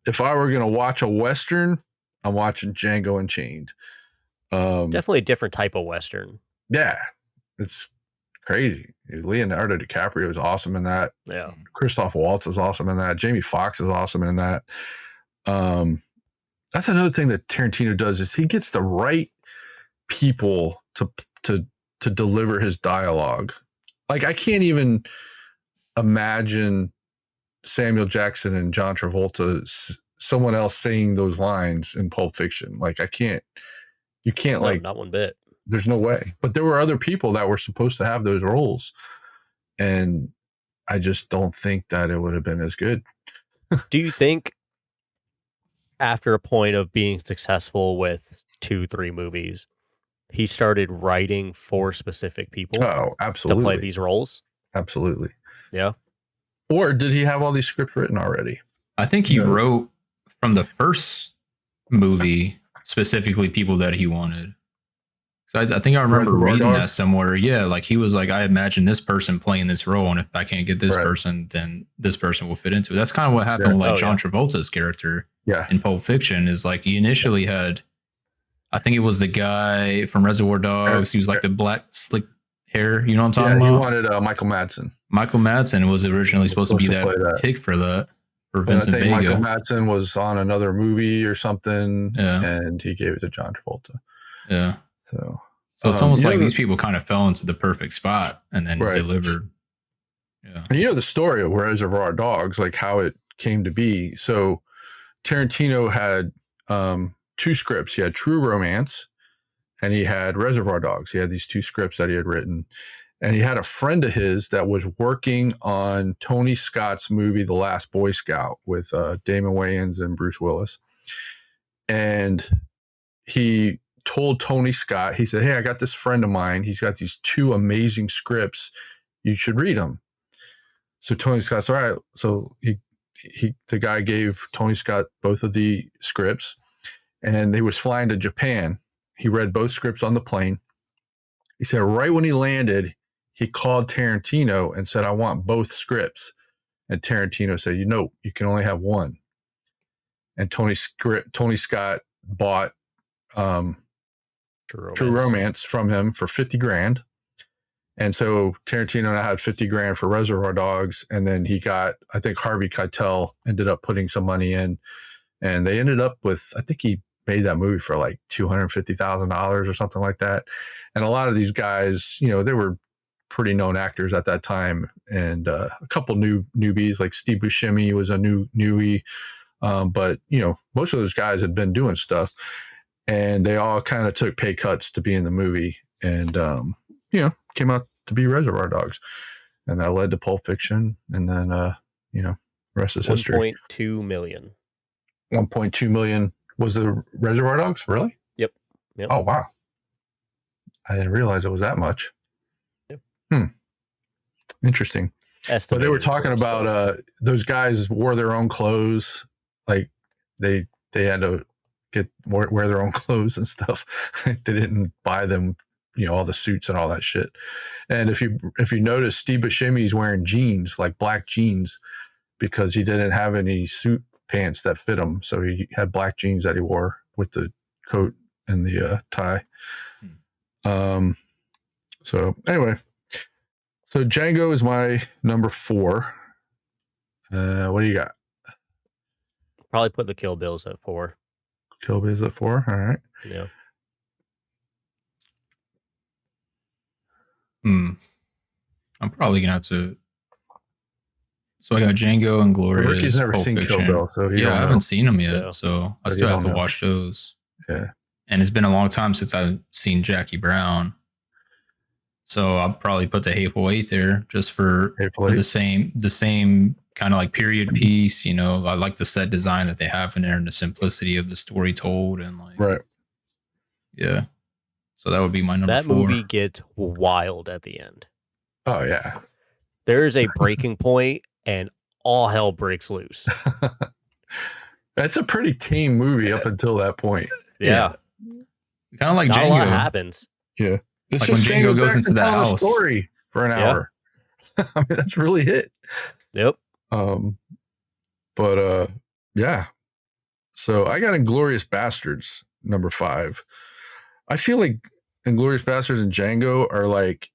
if I were going to watch a Western, I'm watching Django Unchained. Definitely a different type of Western. Yeah, it's crazy. Leonardo DiCaprio is awesome in that. Yeah. Christoph Waltz is awesome in that. Jamie Foxx is awesome in that. That's another thing that Tarantino does is he gets the right people to deliver his dialogue. Like, I can't even imagine Samuel Jackson and John Travolta, someone else saying those lines in Pulp Fiction. Like, you can't, like, not one bit. There's no way. But there were other people that were supposed to have those roles. And I just don't think that it would have been as good. Do you think after a point of being successful with 2-3 movies, he started writing for specific people absolutely. to play these roles? Absolutely. Yeah. Or did he have all these scripts written already? I think he wrote from the first movie specifically people that he wanted. So I think I remember reading that somewhere. Yeah, like he was like, I imagine this person playing this role, and if I can't get this person, then this person will fit into it. That's kind of what happened with like John Travolta's character in Pulp Fiction. Is like he initially had, I think it was the guy from Reservoir Dogs. He was like the black slick hair. You know what I'm talking about? He wanted Michael Madsen. Michael Madsen was originally supposed to be that pick for that. For Vincent Vega. Michael Madsen was on another movie or something, and he gave it to John Travolta. Yeah. So it's almost like these people kind of fell into the perfect spot and then delivered. Yeah. And you know the story of Reservoir Dogs, like how it came to be. So Tarantino had 2 scripts. He had True Romance and he had Reservoir Dogs. He had these 2 scripts that he had written. And he had a friend of his that was working on Tony Scott's movie, The Last Boy Scout, with Damon Wayans and Bruce Willis. And he told Tony Scott, he said, hey, I got this friend of mine. He's got these 2 amazing scripts. You should read them. So Tony Scott's all right. So the guy gave Tony Scott both of the scripts, and he was flying to Japan. He read both scripts on the plane. He said right when he landed, he called Tarantino and said, I want both scripts. And Tarantino said, you can only have one. And Tony Scott bought True Romance from him for $50,000. And so Tarantino now had $50,000 for Reservoir Dogs. And then he got, I think Harvey Keitel ended up putting some money in, and they ended up with, I think he made that movie for like $250,000 or something like that. And a lot of these guys, they were pretty known actors at that time. And a couple newbies, like Steve Buscemi was a newbie. But, most of those guys had been doing stuff, and they all kind of took pay cuts to be in the movie, and, came out to be Reservoir Dogs. And that led to Pulp Fiction. And then, the rest is history. 1.2 million. 1.2 million was the Reservoir Dogs? Really? Yep. Oh, wow. I didn't realize it was that much. Yep. Interesting. But they were talking about those guys wore their own clothes. Like they had to wear their own clothes and stuff. They didn't buy them, all the suits and all that shit. And if you notice, Steve Buscemi's wearing jeans, like black jeans, because he didn't have any suit pants that fit him. So he had black jeans that he wore with the coat and the tie. So anyway, so Django is my number 4. What do you got? Probably put the Kill Bills at 4. Kill Bills at 4. All right. Yeah. I'm probably gonna have to. So I got Django and Glorious. Ricky's never Pulp seen Fiction. Kill Bill, so I haven't seen them yet. Yeah. So I still have to watch those. Yeah. And it's been a long time since I've seen Jackie Brown. So I'll probably put The Hateful Eight there just for the same kind of like period piece. I like the set design that they have in there and the simplicity of the story told, and like right. Yeah. So that would be my number 4. That movie gets wild at the end. Oh yeah. There's a breaking point and all hell breaks loose. That's a pretty tame movie up until that point. Yeah. Kind of like Not Django. a lot happens. Yeah. It's like just when Django goes into that house. Story for an hour. I mean, that's really it. Yep. But yeah. So I got Inglourious Bastards number 5. I feel like Inglourious Bastards and Django are like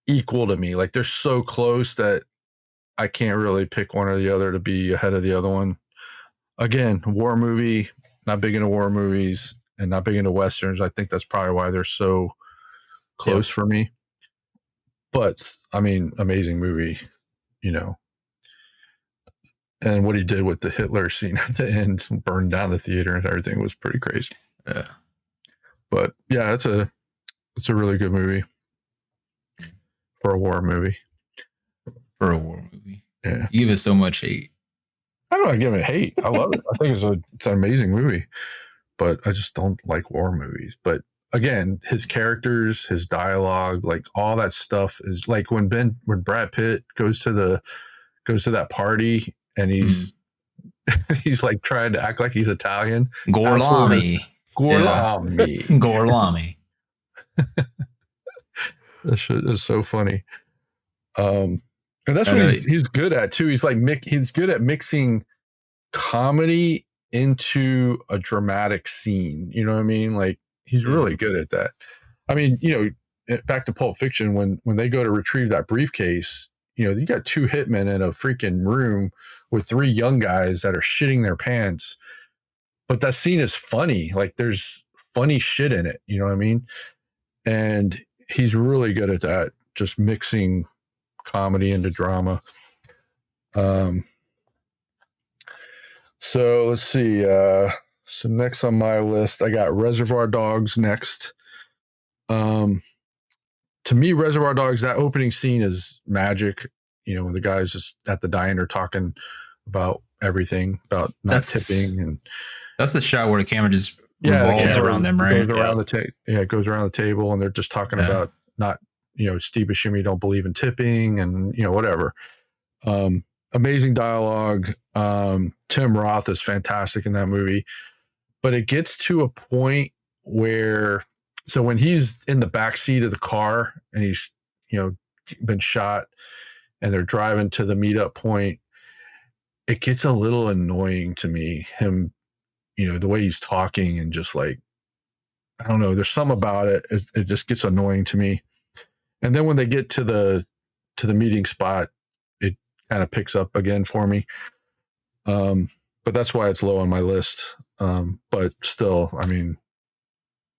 equal to me. Like they're so close that I can't really pick one or the other to be ahead of the other one. Again, war movie, not big into war movies and not big into Westerns. I think that's probably why they're so close for me. But I mean, amazing movie, you know. And what he did with the Hitler scene at the end, burned down the theater and everything, was pretty crazy. Yeah. But yeah, it's a really good movie for a war movie. For a war movie. Yeah. You give it so much hate. I don't give it hate. I love it. I think it's an amazing movie. But I just don't like war movies. But again, his characters, his dialogue, like all that stuff is like when Brad Pitt goes to that party and he's like trying to act like he's Italian. Gorlami. Gorlami. That shit is so funny. And that's what he's good at too. He's good at mixing comedy into a dramatic scene. You know what I mean? Like he's really good at that. I mean, you know, back to Pulp Fiction, when they go to retrieve that briefcase, you know, you got 2 hitmen in a freaking room with 3 young guys that are shitting their pants. But that scene is funny. Like there's funny shit in it. You know what I mean? And he's really good at that, just mixing comedy into drama. So let's see. So next on my list, I got Reservoir Dogs next. To me, Reservoir Dogs, that opening scene is magic. You know, when the guy's just at the diner talking about everything, about not tipping, and that's the shot where the camera just revolves around them, right? Goes around it goes around the table, and they're just talking about not, you know, Steve Buscemi don't believe in tipping, and you know, whatever. Amazing dialogue. Tim Roth is fantastic in that movie, but it gets to a point where, so when he's in the back seat of the car and he's, you know, been shot and they're driving to the meetup point, it gets a little annoying to me. Him, you know, the way he's talking and just like, I don't know, there's some about it. It just gets annoying to me. And then when they get to the meeting spot, it kind of picks up again for me. But that's why it's low on my list. But still, I mean,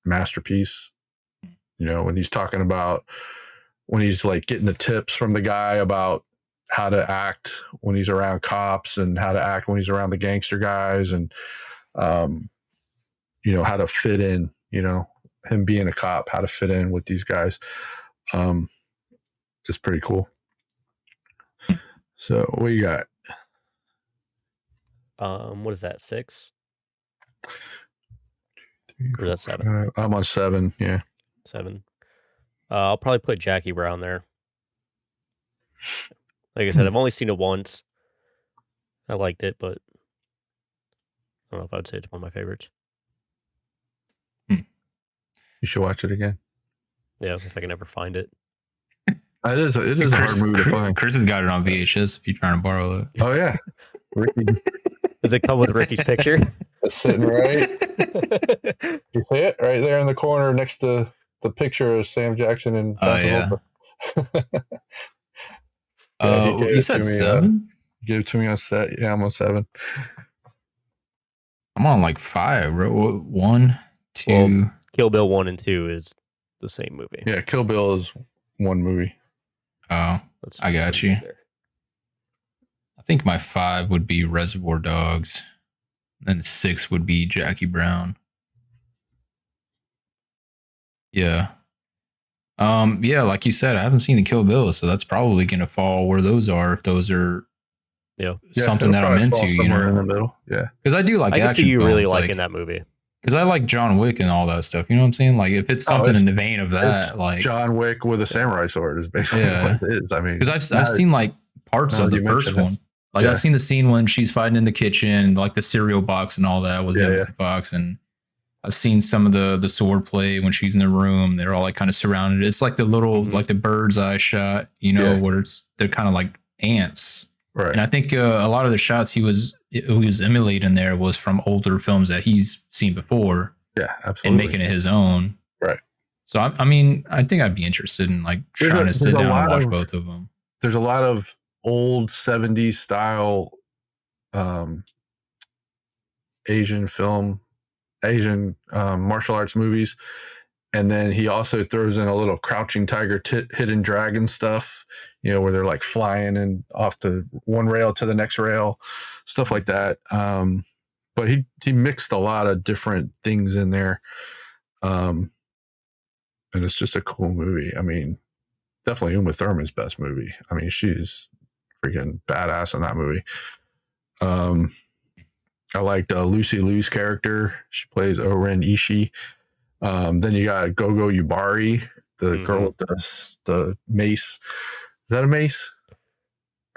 masterpiece. You know, when he's talking about, when he's like getting the tips from the guy about how to act when he's around cops and how to act when he's around the gangster guys, and you know, how to fit in, you know, him being a cop, how to fit in with these guys. It's pretty cool. So what you got? What is that, 6? Or is that 7? I'm on 7. Yeah, 7. I'll probably put Jackie Brown there. Like I said, I've only seen it once. I liked it, but I don't know if I would say it's one of my favorites. You should watch it again. Yeah, if I can ever find it. It is a hard movie to find. Chris has got it on VHS if you're trying to borrow it. Oh yeah. Ricky. Does it come with Ricky's picture? It's sitting right. You see it right there in the corner next to the picture of Sam Jackson and John Travolta. You said 7? Give it to me on set. Yeah, I'm on 7. I'm on like 5, right? 1, 2. Well, Kill Bill 1 and 2 is the same movie. Yeah, Kill Bill is one movie. Oh, I got you. There. I think my 5 would be Reservoir Dogs. Then 6 would be Jackie Brown. Yeah. Yeah, like you said, I haven't seen the Kill Bill, so that's probably going to fall where those are, if those are something that I'm into, you know, in the middle. Yeah, because I do like I action. I can see you really films, liking that movie. Because I like John Wick and all that stuff. You know what I'm saying? Like if it's something in the vein of that, like John Wick with a samurai sword is basically what it is. I mean, because I've seen like parts of the first one. Like I've seen the scene when she's fighting in the kitchen, like the cereal box and all that with the box, and I've seen some of the sword play when she's in the room. They're all like kind of surrounded. It's like the little like the bird's eye shot, you know, where they're kind of like ants. Right. And I think a lot of the shots he was emulating there was from older films that he's seen before. Yeah, absolutely. And making it his own. Right. So I mean, I think I'd be interested in like trying to sit down and watch both of them. There's a lot of old 70s style Asian martial arts movies, and then he also throws in a little Crouching Tiger, Hidden Dragon stuff, you know, where they're like flying and off the one rail to the next rail, stuff like that. But he mixed a lot of different things in there, and it's just a cool movie. I mean, definitely Uma Thurman's best movie. I mean, she's freaking badass in that movie. I liked Lucy Liu's character. She plays Oren Ishii. Then you got Gogo Yubari, the girl with the mace. Is that a mace?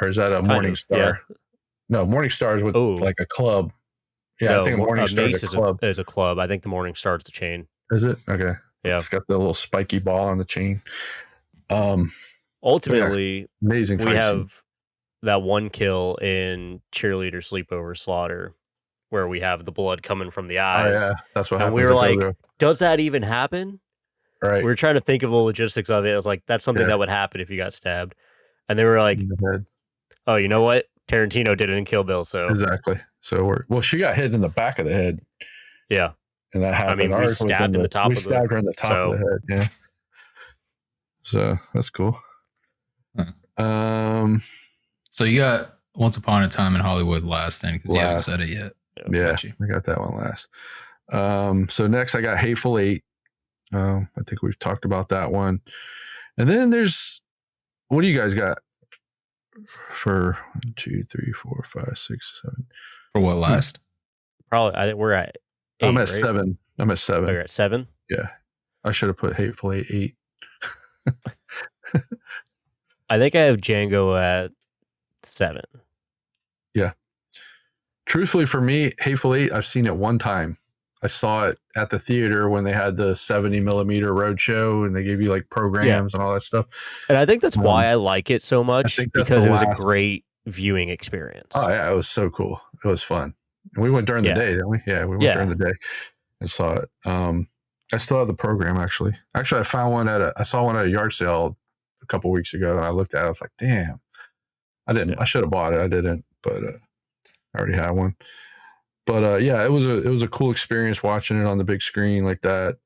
Or is that a Morning Star? Yeah. No, Morning Star is with like a club. Yeah, no, I think a Morning Star is a club. Is a club. I think the Morning Star is the chain. Is it? Okay. Yeah. It's got the little spiky ball on the chain. Ultimately, amazing. We have that one kill in Cheerleader Sleepover Slaughter where we have the blood coming from the eyes. Oh, yeah. That's what happened. And we were like, does that even happen? Right. We were trying to think of the logistics of it. It was like, that's something that would happen if you got stabbed. And they were like, oh, you know what? Tarantino did it in Kill Bill. So exactly. So she got hit in the back of the head. Yeah. And that happened. I mean, we stabbed in the top. We stabbed her in the top of the head. Yeah. So that's cool. Huh. So you got Once Upon a Time in Hollywood last then, because you haven't said it yet. Yeah, I got that one last. So next I got Hateful Eight. I think we've talked about that one. And then there's, what do you guys got for 1, 2, 3, 4, 5, 6, 7? For what last? Probably, I think we're at 8. I'm at 7. I'm at 7. Oh, you're at 7? Yeah. I should have put Hateful Eight 8. I think I have Django at 7. Yeah. Truthfully, for me, Hateful Eight, I've seen it one time. I saw it at the theater when they had the 70 millimeter roadshow and they gave you like programs and all that stuff. And I think that's why I like it so much, because it was a great viewing experience. Oh, yeah. It was so cool. It was fun. And we went during the day, didn't we? Yeah, we went during the day and saw it. I still have the program, actually. Actually, I saw one at a yard sale a couple weeks ago and I looked at it. I was like, damn. I should have bought it. I didn't, but I already had one. But yeah, it was a cool experience watching it on the big screen like that.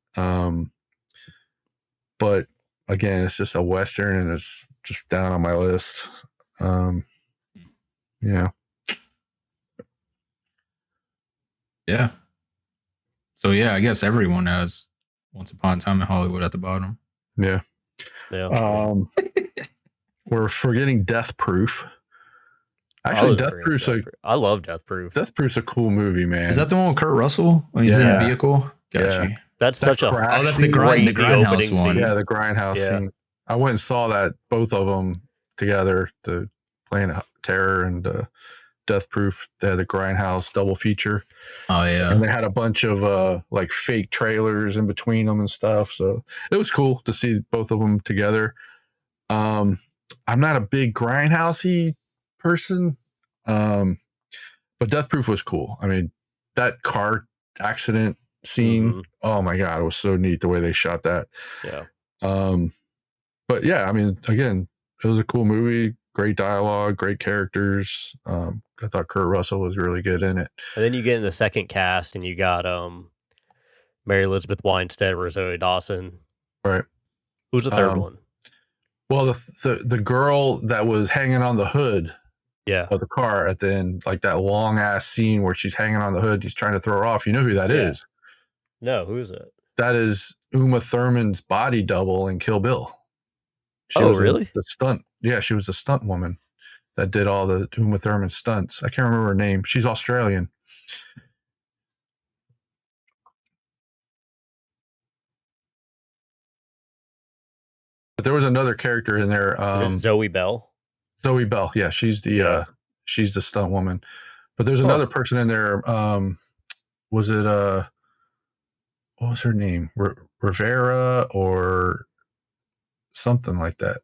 But again, it's just a Western and it's just down on my list. Yeah. Yeah. So yeah, I guess everyone has Once Upon a Time in Hollywood at the bottom. Yeah. Yeah. We're forgetting Death Proof. Actually, Death Proof's I love Death Proof. Death Proof's a cool movie, man. Is that the one with Kurt Russell when he's in a vehicle? Gotcha. That's such a that's the grindhouse one. Yeah, the grindhouse scene. I went and saw that, both of them together, the Planet Terror and Death Proof. They had the grindhouse double feature. Oh yeah, and they had a bunch of like fake trailers in between them and stuff. So it was cool to see both of them together. I'm not a big grindhousey person, but Death Proof was cool. I mean, that car accident scene, oh my god, it was so neat the way they shot that. Yeah. But yeah, I mean, again, it was a cool movie, great dialogue, great characters. I thought Kurt Russell was really good in it. And then you get in the second cast and you got Mary Elizabeth Winstead, Rosario Dawson. Right. Who's the third one? Well, the girl that was hanging on the hood of the car at the end, like that long ass scene where she's hanging on the hood, he's trying to throw her off. You know who that is? No, who is it? That is Uma Thurman's body double in Kill Bill. She was really? The stunt. Yeah, she was the stunt woman that did all the Uma Thurman stunts. I can't remember her name. She's Australian. But there was another character in there. Zoe Bell. Zoe Bell. Yeah, she's the stunt woman. But there's another person in there. Was it what was her name? Rivera or something like that.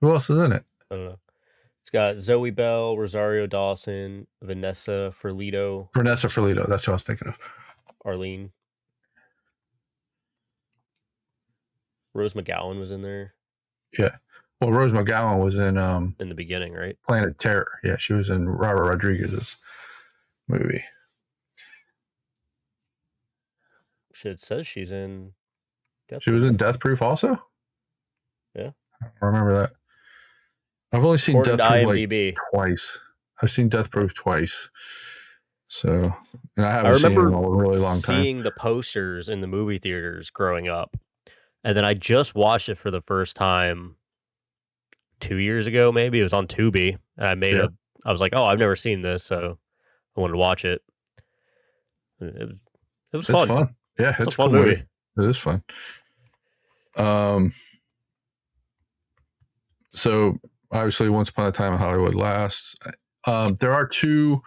Who else is in it? I don't know. It's got Zoe Bell, Rosario Dawson, Vanessa Ferlito, That's what I was thinking of. Arlene. Rose McGowan was in there. Yeah. Well, Rose McGowan was in the beginning, right? Planet Terror. Yeah, she was in Robert Rodriguez's movie. Shit says she's in Death She was in Death Proof also? Yeah. I don't remember that. I've only seen According Death to Proof IMDb. like twice. I've seen Death Proof twice. So, and I I haven't seen it in remember a really long time. seeing the posters in the movie theaters growing up. And then I just watched it for the first time 2 years ago, maybe. It was on Tubi. And I was like, oh, I've never seen this, so I wanted to watch it. It was fun. It's fun. Yeah, it's a fun movie. It is fun. So obviously Once Upon a Time in Hollywood lasts. There are two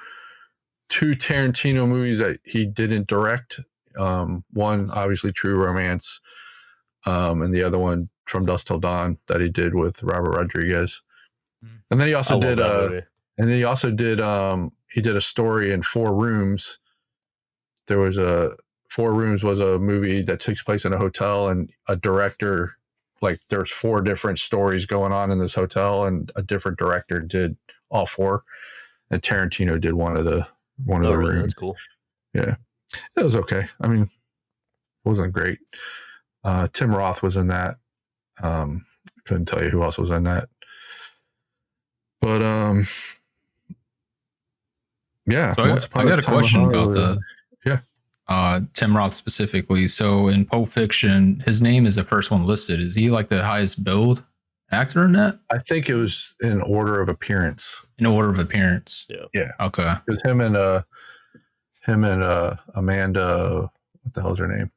Tarantino movies that he didn't direct. One obviously True Romance, and the other one From Dusk Till Dawn that he did with Robert Rodriguez. And then he also did he did a story in Four Rooms. There was Four Rooms was a movie that takes place in a hotel, and a director, like there's 4 different stories going on in this hotel, and a different director did all 4, and Tarantino did one of the rooms. That's cool. Yeah, it was okay. I mean, it wasn't great. Tim Roth was in that. Couldn't tell you who else was in that, but yeah. So I got a question about that. Yeah. Tim Roth specifically. So in Pulp Fiction, his name is the first one listed. Is he like the highest billed actor in that? I think it was in order of appearance. In order of appearance. Yeah. Okay. It was him and Amanda. What the hell's her name?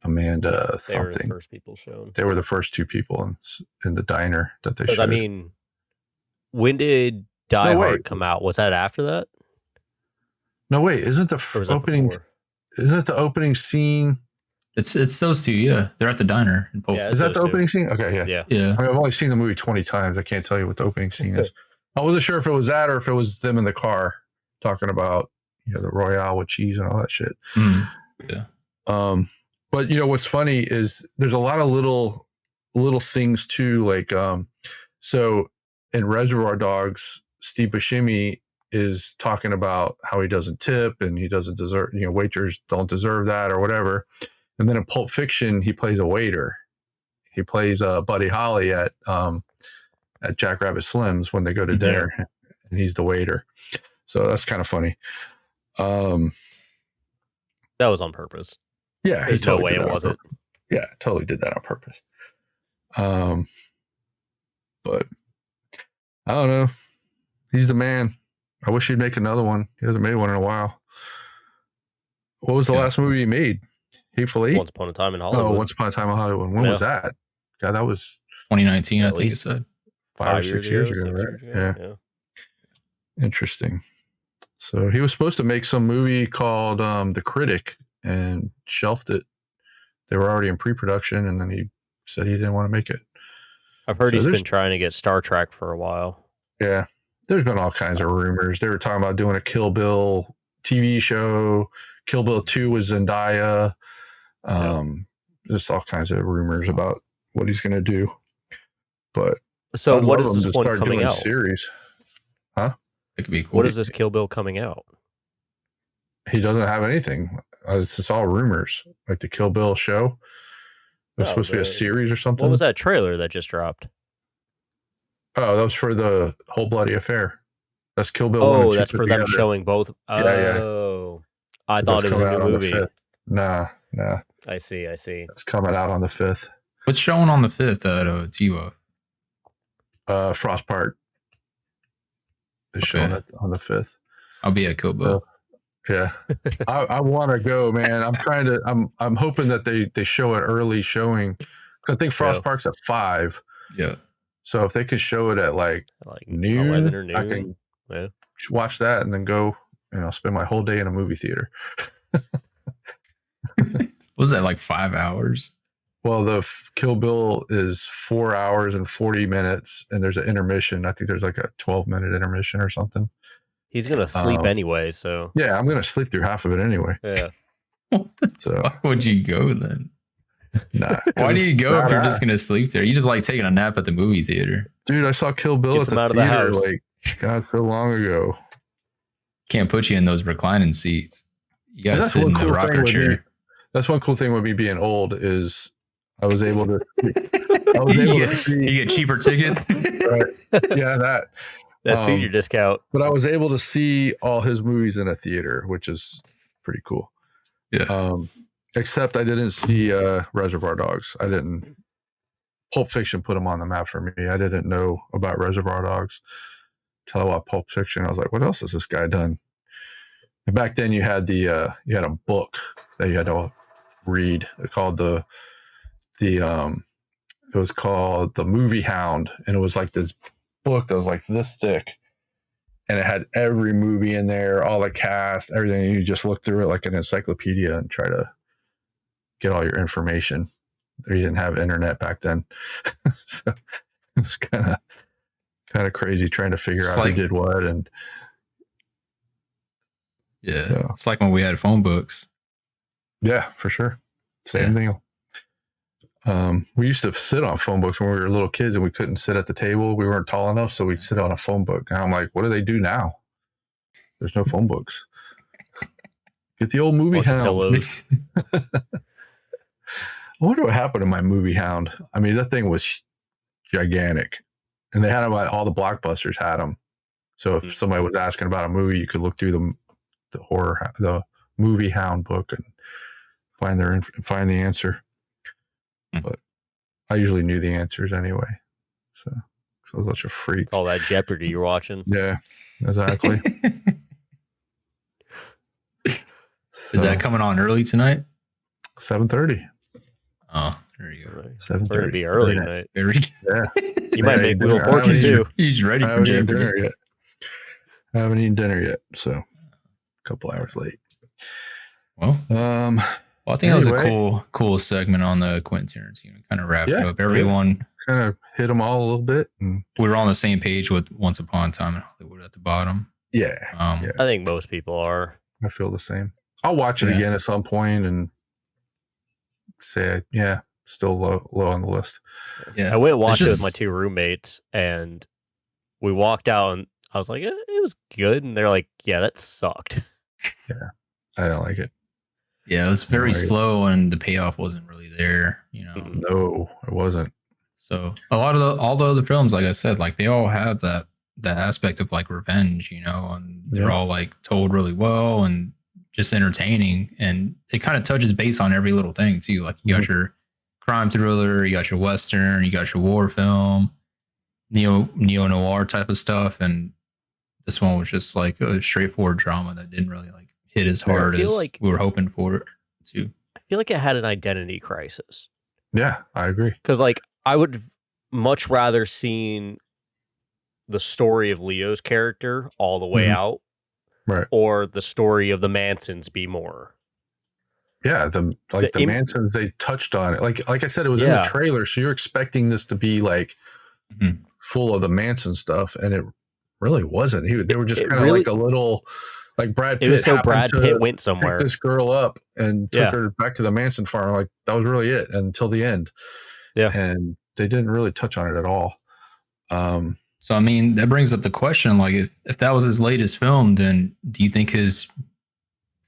Amanda something. They were the first people shown. They were the first 2 people in the diner that they showed. I mean, when did Die Hard come out? Was that after that? No, wait. Isn't the opening? Isn't it the opening scene? It's those 2. Yeah, they're at the diner in Pulp. Is that the opening scene? Okay, yeah. I mean, I've only seen the movie 20 times. I can't tell you what the opening scene is. I wasn't sure if it was that or if it was them in the car talking about the Royale with cheese and all that shit. Yeah. But what's funny is there's a lot of little things too. Like so in Reservoir Dogs, Steve Buscemi is talking about how he doesn't tip and he doesn't deserve, waiters don't deserve that or whatever. And then in Pulp Fiction, he plays a waiter. He plays Buddy Holly at Jack Rabbit Slim's when they go to dinner, and he's the waiter. So that's kind of funny. That was on purpose. Yeah, there's no way it wasn't. Yeah, totally did that on purpose. But I don't know. He's the man. I wish he'd make another one. He hasn't made one in a while. What was the last movie he made? Hateful Eight? Once Upon a Time in Hollywood. Oh, Once Upon a Time in Hollywood. When was that? God, that was 2019, I think you said. 5 or 6 years ago, right? Yeah. Interesting. So he was supposed to make some movie called The Critic and shelved it. They were already in pre-production, and then he said he didn't want to make it. I've heard he's been trying to get Star Trek for a while. Yeah. There's been all kinds of rumors. They were talking about doing a Kill Bill TV show. Kill Bill 2 with Zendaya. Just all kinds of rumors about what he's going to do. But so what is this one coming out? Series. Huh? It could be cool. What is this Kill Bill coming out? He doesn't have anything. It's just all rumors. Like the Kill Bill show. It was supposed to be a series or something. What was that trailer that just dropped? Oh, that was for the Whole Bloody Affair. That's Kill Bill 1 and 2 that's for them showing both. Yeah. I thought it was a new movie. Nah. I see. It's coming out on the 5th. What's showing on the 5th at TiVo? Frostpart is showing it on the 5th. I'll be at Kill Bill. Yeah. I want to go, man. I'm hoping that they show an early showing. Because I think Frostpark's at 5. Yeah. So if they could show it at like noon, 11 or noon. watch that and then go, spend my whole day in a movie theater. Was that like 5 hours? Well, the Kill Bill is 4 hours and 40 minutes, and there's an intermission. I think there's like a 12-minute intermission or something. He's gonna sleep anyway, so yeah, I'm gonna sleep through half of it anyway. Yeah. So why would you go then? Nah. Why do you go if you're just gonna sleep there? You just like taking a nap at the movie theater. Dude, I saw Kill Bill at the theater like God so long ago. Can't put you in those reclining seats. You gotta sit in the rocker chair. That's one cool thing with me being old is I was able to. You get cheaper tickets. Right. Yeah, that senior discount. But I was able to see all his movies in a theater, which is pretty cool. Yeah. Except I didn't see Reservoir Dogs. I didn't. Pulp Fiction put him on the map for me. I didn't know about Reservoir Dogs until I watched Pulp Fiction. I was like, what else has this guy done? And back then you had a book that you had to read. It called it was called The Movie Hound, and it was like this book that was like this thick, and it had every movie in there, all the cast, everything. You just look through it like an encyclopedia and try to get all your information. You didn't have internet back then, so it was kind of crazy trying to figure out who did what. And yeah, so, it's like when we had phone books. Yeah, for sure. Same deal. We used to sit on phone books when we were little kids, and we couldn't sit at the table. We weren't tall enough, so we'd sit on a phone book. And I'm like, what do they do now? There's no phone books. Get the old Movie Hound. I wonder what happened to my Movie Hound. I mean, that thing was gigantic, and they had them at all the Blockbusters had them. So if somebody was asking about a movie, you could look through the Movie Hound book and find the answer. But I usually knew the answers anyway. So I was such a freak. All that Jeopardy you're watching. Yeah, exactly. Is that coming on early tonight? 7:30. Oh, there you go. 7:30. It'd be early tonight. Yeah. You might make Wheel of Fortune too. He's ready for Jeopardy. Yet. I haven't eaten dinner yet, so a couple hours late. Well, I think that was a cool segment on the Quentin Tarantino. Kind of wrap it up. Everyone kind of hit them all a little bit. And we were on the same page with Once Upon a Time in Hollywood at the bottom. Yeah. I think most people are. I feel the same. I'll watch it again at some point and say, still low on the list. Yeah. I went and watched it with my two roommates, and we walked out, and I was like, it was good. And they're like, yeah, that sucked. Yeah. I don't like it. Yeah, it was very slow, and the payoff wasn't really there. No, it wasn't. So all the other films, like I said, like they all have that aspect of like revenge, and they're all like told really well and just entertaining, and it kind of touches base on every little thing too. Like you got your crime thriller, you got your Western, you got your war film, neo noir type of stuff, and this one was just like a straightforward drama that didn't really like hit as hard as we were hoping for it to. I feel like it had an identity crisis. Yeah, I agree. Because like I would much rather seen the story of Leo's character all the way out, right? Or the story of the Mansons be more. Yeah, the Mansons, they touched on it. Like I said, it was in the trailer, so you're expecting this to be like full of the Manson stuff, and it really wasn't. They were just kind of like a little. Like Brad Pitt. It was so Brad Pitt went somewhere. Picked this girl up and took her back to the Manson farm. Like that was really it until the end. Yeah. And they didn't really touch on it at all. So, I mean, that brings up the question, like if that was his latest film, then do you think his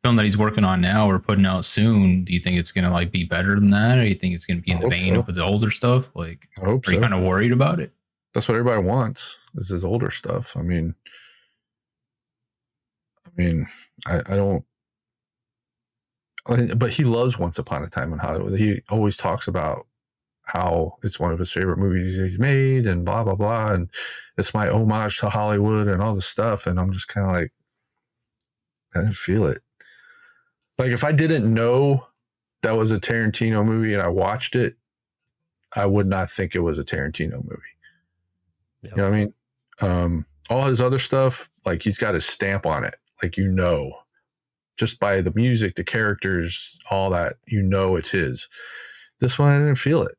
film that he's working on now or putting out soon, do you think it's going to like be better than that? Or do you think it's going to be in the vein of his older stuff? Like, I hope are you kind of worried about it? That's what everybody wants is his older stuff. I mean, I don't, but he loves Once Upon a Time in Hollywood. He always talks about how it's one of his favorite movies he's made and blah, blah, blah. And it's my homage to Hollywood and all this stuff. And I'm just kind of like, I didn't feel it. Like if I didn't know that was a Tarantino movie and I watched it, I would not think it was a Tarantino movie. Yep. You know what I mean? all his other stuff, like he's got his stamp on it. Like, just by the music, the characters, all that, it's his. This one, I didn't feel it.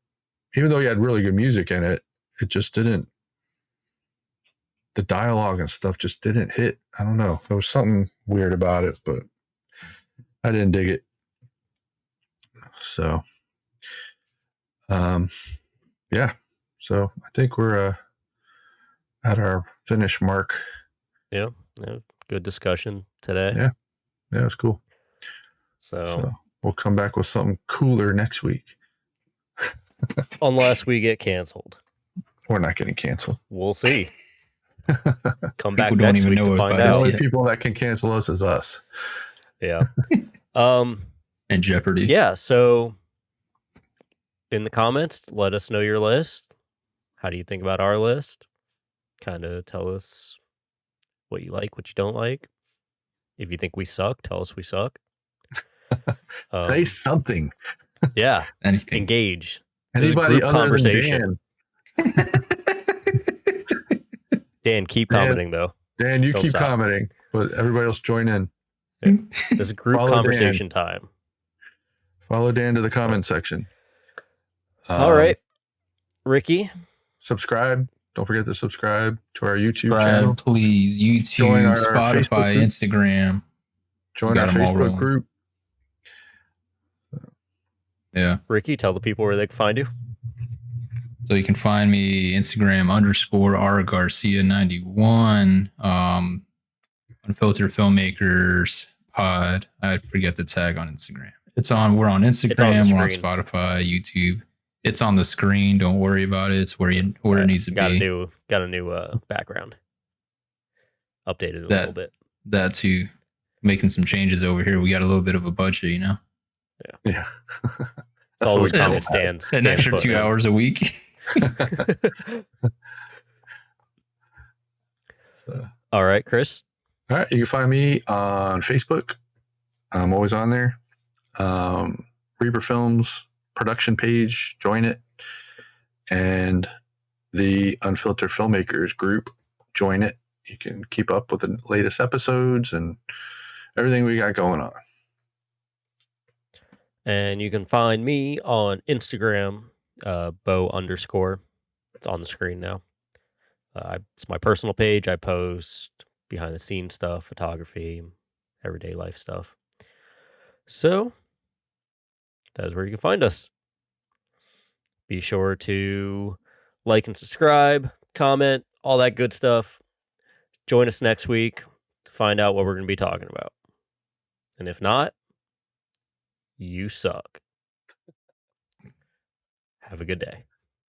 Even though he had really good music in it, it just didn't. The dialogue and stuff just didn't hit. I don't know. There was something weird about it, but I didn't dig it. So, yeah. So I think we're at our finish mark. Yeah. Good discussion today. Yeah, it was cool. So we'll come back with something cooler next week. Unless we get canceled. We're not getting canceled. We'll see. Come back People don't next even week know to about find The us out. only yet. people that can cancel us is us. Yeah. And Jeopardy. Yeah. So in the comments, let us know your list. How do you think about our list? Kind of tell us what you like, what you don't like. If you think we suck, tell us we suck. Say something. Yeah. Anything. Engage. Anybody group other conversation. than Dan. Dan, keep commenting though. Dan, you Don't keep stop. commenting, but everybody else join in. This is group Follow conversation time. Follow Dan to the comment section. All right. Ricky. Subscribe. Don't forget to subscribe to our YouTube Subscribe, channel. please. YouTube, Join our Spotify, Facebook group. Instagram. Join got our 'em all Facebook rolling. group. Yeah. Ricky, tell the people where they can find you. So you can find me Instagram _RGarcia91. Unfiltered Filmmakers pod. I forget the tag on Instagram. We're on Instagram, we're on screen. Spotify, YouTube. It's on the screen. Don't worry about it. It's where it needs to got be. Got a new background. Updated a little bit. That too. Making some changes over here. We got a little bit of a budget, Yeah. It's all those what we comments Dan's An extra 2 hours a week. All right, Chris. All right. You can find me on Facebook. I'm always on there. Reaper Films production page. Join it. And the Unfiltered Filmmakers group. Join it. You can keep up with the latest episodes and everything we got going on. And you can find me on Instagram, Beux_. It's on the screen now. It's my personal page. I post behind the scenes stuff, photography, everyday life stuff. So that is where you can find us. Be sure to like and subscribe, comment, all that good stuff. Join us next week to find out what we're going to be talking about. And if not, you suck. Have a good day.